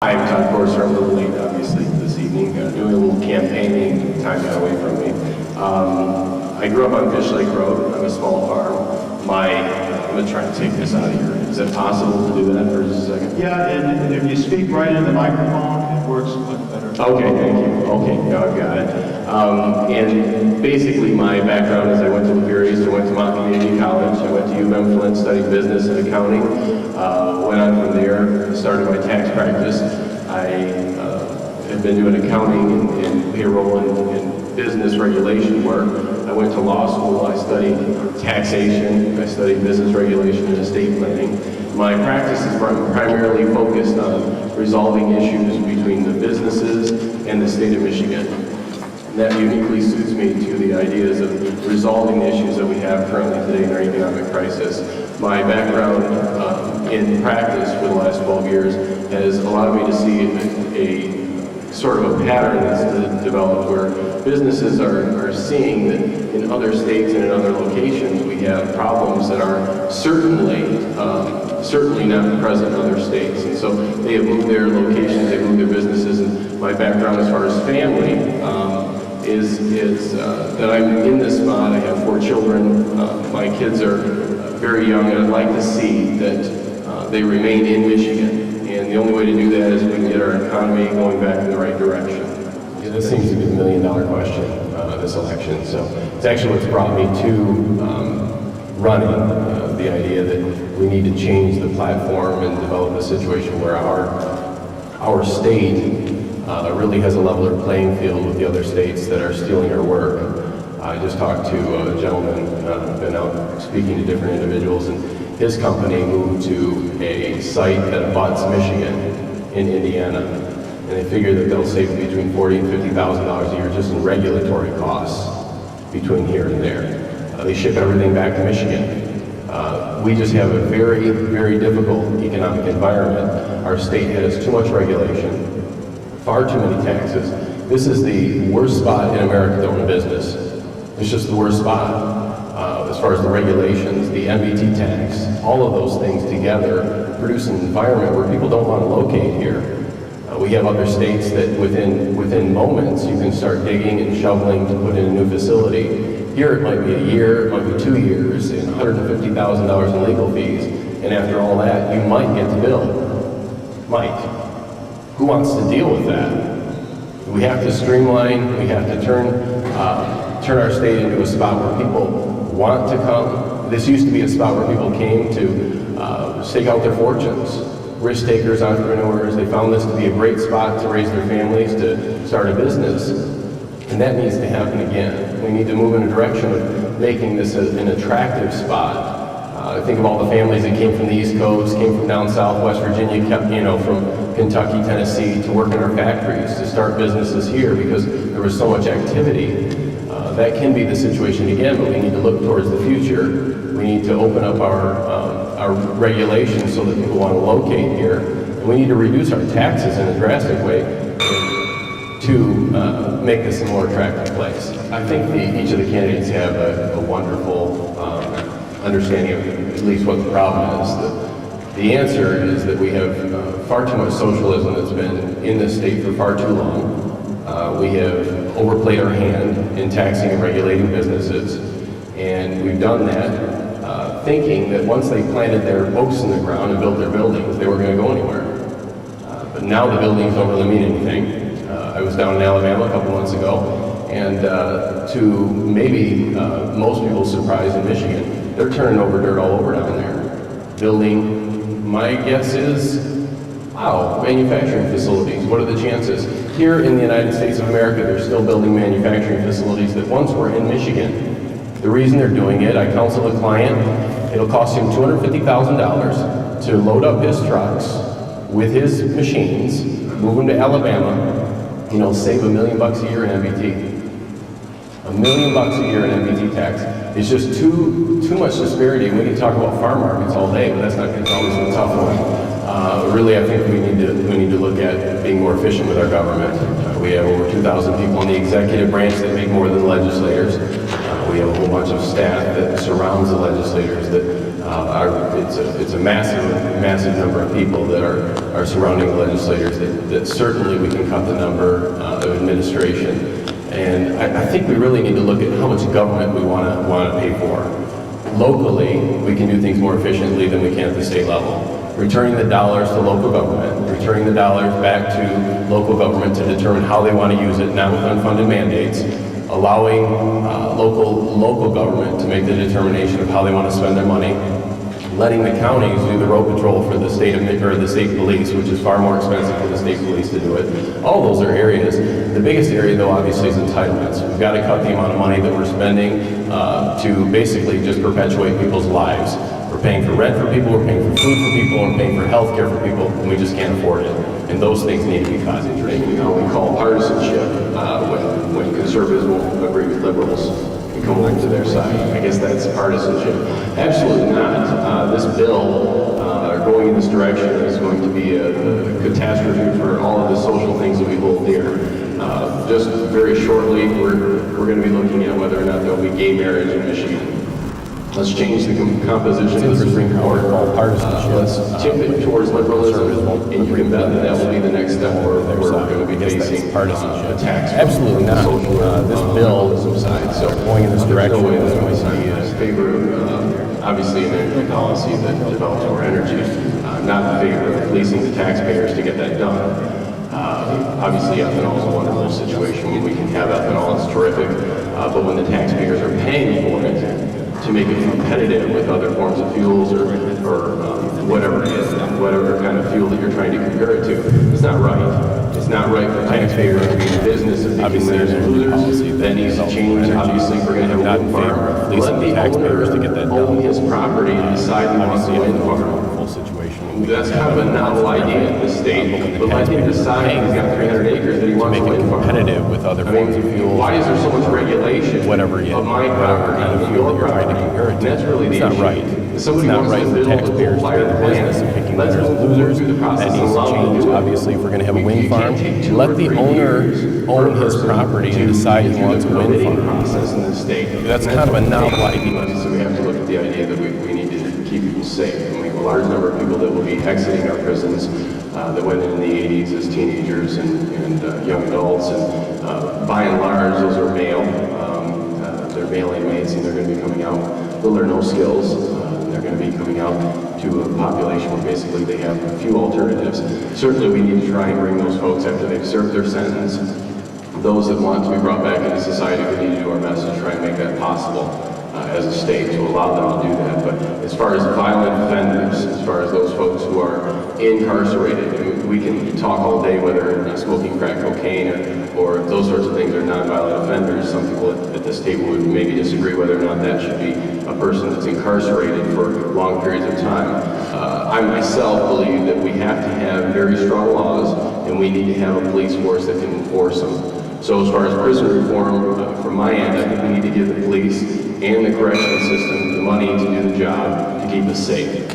I'm Todd from a little late, obviously, this evening, doing a little campaigning, time got away from me. I grew up on Fish Lake Road on a small farm. I'm going to try and take this out of here. Is it possible to do that for just a second? Yeah, and if you speak right in the microphone, it works much better. Okay, thank you. Okay, now I've got it. And basically my background is I went to Lapeer, I went to Mont Community College, I went to UM Flint, studied business and accounting, went on from there, started my tax practice. I have been doing accounting and payroll and business regulation work. I went to law school, I studied taxation, I studied business regulation and estate planning. My practice is primarily focused on resolving issues between the businesses and the state of Michigan. And that uniquely suits me to the ideas of resolving the issues that we have currently today in our economic crisis. My background in practice for the last 12 years has allowed me to see a sort of a pattern that's developed where businesses are seeing that in other states and in other locations we have problems that are certainly not present in other states. And so they have moved their locations, they moved their businesses, and my background as far as family is that I'm in this spot. I have 4 children. My kids are very young, and I'd like to see that they remain in Michigan. And the only way to do that is we can get our economy going back in the right direction. Yeah, this seems to be the million-dollar question, this election. So it's actually what's brought me to running, the idea that we need to change the platform and develop a situation where our state really has a leveler playing field with the other states that are stealing our work. I just talked to a gentleman, been out speaking to different individuals, and his company moved to a site that abuts Michigan in Indiana, and they figure that they'll save between $40,000 and $50,000 a year just in regulatory costs between here and there. They ship everything back to Michigan. We just have a very, very difficult economic environment. Our state has too much regulation, far too many taxes. This is the worst spot in America to own a business. It's just the worst spot as far as the regulations, the MBT tax, all of those things together produce an environment where people don't want to locate here. We have other states that within moments you can start digging and shoveling to put in a new facility. Here it might be a year, it might be 2 years, and $150,000 in legal fees, and after all that, you might get the bill. Might. Who wants to deal with that? We have to streamline, we have to turn our state into a spot where people want to come. This used to be a spot where people came to stake out their fortunes. Risk takers, entrepreneurs, they found this to be a great spot to raise their families, to start a business. And that needs to happen again. We need to move in a direction of making this an attractive spot. I think of all the families that came from the East Coast, came from down south, West Virginia, from Kentucky, Tennessee, to work in our factories, to start businesses here because there was so much activity. That can be the situation again, but we need to look towards the future. We need to open up our regulations so that people want to locate here. And we need to reduce our taxes in a drastic way to make this a more attractive place. I think each of the candidates have a wonderful understanding of at least what the problem is. The answer is that we have far too much socialism that's been in this state for far too long. We have overplayed our hand in taxing and regulating businesses, and we've done that thinking that once they planted their posts in the ground and built their buildings, they were going to go anywhere. But now the buildings don't really mean anything. I was down in Alabama a couple months ago, and to maybe most people's surprise in Michigan, they're turning over dirt all over down there. Building, my guess is, wow, manufacturing facilities. What are the chances? Here in the United States of America, they're still building manufacturing facilities that once were in Michigan. The reason they're doing it, I counsel a client, it'll cost him $250,000 to load up his trucks with his machines, move them to Alabama, and he'll save $1 million a year in MBT. $1 million a year in MBT tax. It's just too much disparity. We can talk about farm markets all day, but that's not going to always be a tough one. Really, I think we need to look at being more efficient with our government. We have over 2,000 people in the executive branch that make more than legislators. We have a whole bunch of staff that surrounds the legislators that It's a massive number of people that are surrounding the legislators that certainly we can cut the number of administration. And I think we really need to look at how much government we want to pay for. Locally, we can do things more efficiently than we can at the state level. Returning the dollars to local government, returning the dollars back to local government to determine how they want to use it, not with unfunded mandates, allowing local government to make the determination of how they want to spend their money, letting the counties do the road patrol for the state police, which is far more expensive for the state police to do it. All those are areas. The biggest area, though, obviously is entitlements. We've got to cut the amount of money that we're spending to basically just perpetuate people's lives. We're paying for rent for people, we're paying for food for people, we're paying for health care for people, and we just can't afford it. And those things need to be cut. You know, we call partisanship when conservatives won't agree with liberals and come over to their side. I guess that's partisanship. Absolutely not. This bill going in this direction is going to be a catastrophe for all of the social things that we hold dear. Just very shortly, we're going to be looking at whether or not there will be gay marriage in Michigan. Let's change the composition of the Supreme Court. Let's tip it towards liberalism, and you can bet that will be the next step where we're going to be facing attacks. Absolutely not. This bill side. So going in this direction no way is that going to be in favor of obviously an energy policy that develops more energy. Not in favor of leasing the taxpayers to get that done. Obviously, ethanol is a wonderful situation. When we can have ethanol, it's terrific. But when the taxpayers are paying for it, to make it competitive with other forms of fuels or whatever it is, whatever kind of fuel that you're trying to compare it to, it's not right. It's not right for taxpayers to be in the business of picking winners and losers. That needs to change. Obviously, if we're going to have a wind farm, let the owner own his property and decide he wants a wind farm. That's kind of a novel idea in this state, but let him decide he's got 300 acres that he wants to wind farm. Competitive with other forms of fuel. Why is there so much regulation of my property and your property? And that's really the issue. It's not right. If somebody wants to build a coal-fired plant, let's move through the process and allow them to do it. Obviously, if we're going to have a wind farm, let the owner own his property and decide he wants a wind farm. Process in this state. That's kind of a novel idea. So we have to look at the idea that we need to keep people safe. And we have a large number of people that will be exiting our prisons that went in the 80s as teenagers and young adults. And by and large, those are male. They're male inmates, and they're going to be coming out with little or no skills. They're going to be coming out to a population where basically they have a few alternatives. Certainly we need to try and bring those folks after they've served their sentence. Those that want to be brought back into society, we need to do our best to try and make that possible as a state to allow them to do that. But as far as violent offenders, as far as those folks who are incarcerated, we can talk all day whether smoking crack cocaine or those sorts of things are nonviolent offenders. Some people at this table would maybe disagree whether or not that should be a person that's incarcerated for long periods of time. I myself believe that we have to have very strong laws, and we need to have a police force that can enforce them. So as far as prison reform, from my end, I think we need to give the police and the correctional system the money to do the job to keep us safe.